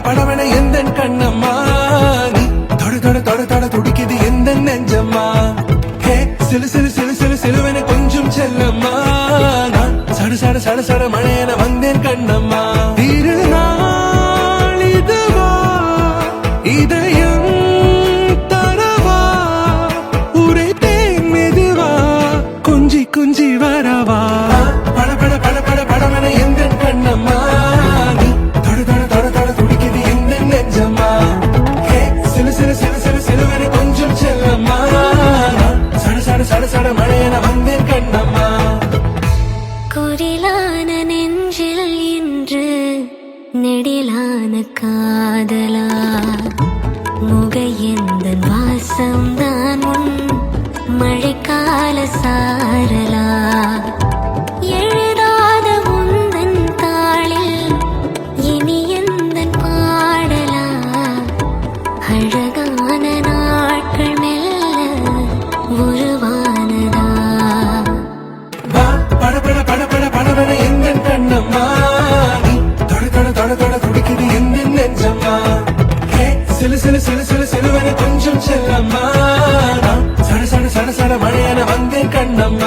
படபட எந்தன் கண்ணம்மா நீ தொட துடிக்குது எந்த நெஞ்சம்மா ஹே சிலு சிலு சிலு சிலு சிலுவென கொஞ்சம் செல்லம்மா நான் சட சட மழையென வந்தேன் கண்ணம்மா திருநாள் இதுவா இதயம் தரவா உரைத்தேன் மெதுவா கொஞ்சி வரவா படபட எந்தன் கண்ணம்மா சட மழையென வந்தேன் கண்ணம்மா குரிலான நெஞ்சில் இன்று நெடிலான காதலா முகையந்தன் வாசம்தான் உன் மழைக்கால சாரலா எழுதாத உந்தன் தாளில் இனி எந்தன் பாடலா அழகான நாட்கள் மெல்ல உருவானதா படபட எந்தன் கண்ணம்மா நீ தொட துடிக்குது எந்த நெஞ்சம்மா ஹே சிலு சிலுவென கொஞ்சம் செல்லம்மா நான் சட மழையென வந்தேன் கண்ணம்மா